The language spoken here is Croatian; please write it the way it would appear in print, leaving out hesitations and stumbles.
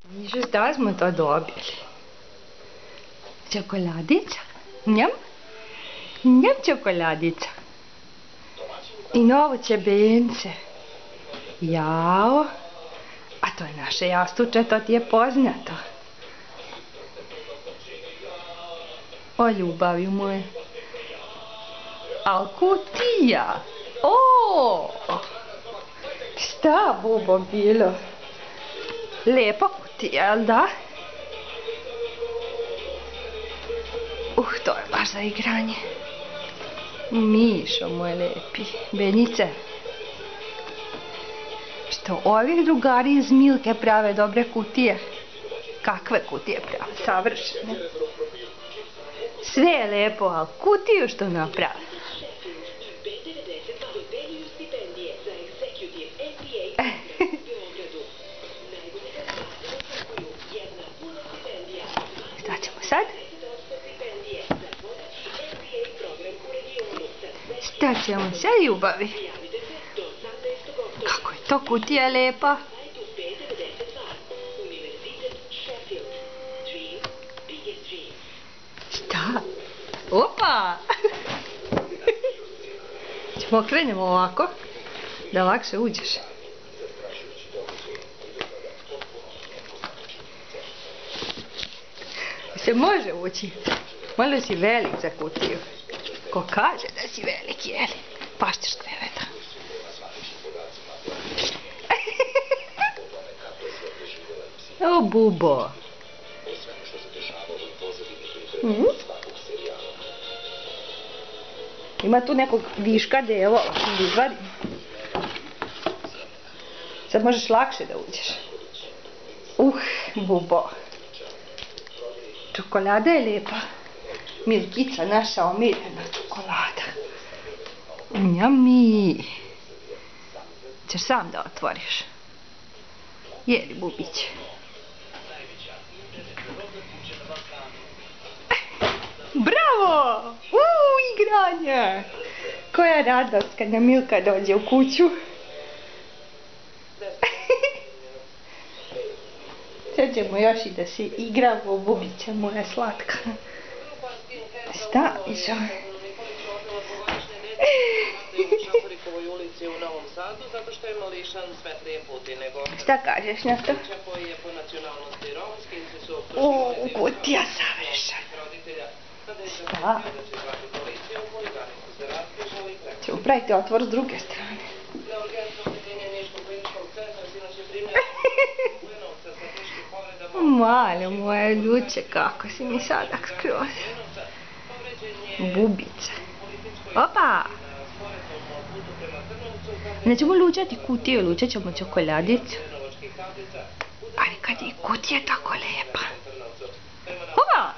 Vidiš, da smo to dobili. Čokoladica. Njam? Njam čokoladica. I novo ćebence. Jao. A to je naše jastuče, to ti je poznato. O, ljubavi moje. Al kutija. O! Šta, bubo, bilo? Lepa kutija, jel da? To je baš za igranje. Mišo moj lepi. Benice. Što ovi drugari iz Milke prave dobre kutije? Kakve kutije prave? Savršene. Sve je lepo, ali kutiju što naprave? Šta ćemo sad? Šta ćemo sad, ljubavi? Kako je to kutija lepa? Šta? Opa! Ćemo okrenemo ovako, da lakše uđeš. Se može ući. Malo si velik za kutiju. Ko kaže da si velik, jeli? Pašćeš kreveta. O, bubo. Ima tu nekog viška delova, da izvadim. Sad možeš lakše da uđeš. Bubo. Čokolada je lijepa. Milkica, naša omiljena čokolada. Njami. Ćeš sam da otvoriš. Jeli, bubić. Bravo! Igranje! Koja radost kad nam Milka dođe u kuću. Sad ćemo još i da se igramo, bubića moja slatka. Šta, Mišo? Šta kažeš na to? Kutija savršena. Šta? Ćemo praviti otvor s druge strane. Malo moje ljuče, kako si mi sadak skroz. Bubice. Opa! Nećemo lučati kutiju, lučat ćemo čokoladicu. Ali kad je kutija tako lepa. Opa!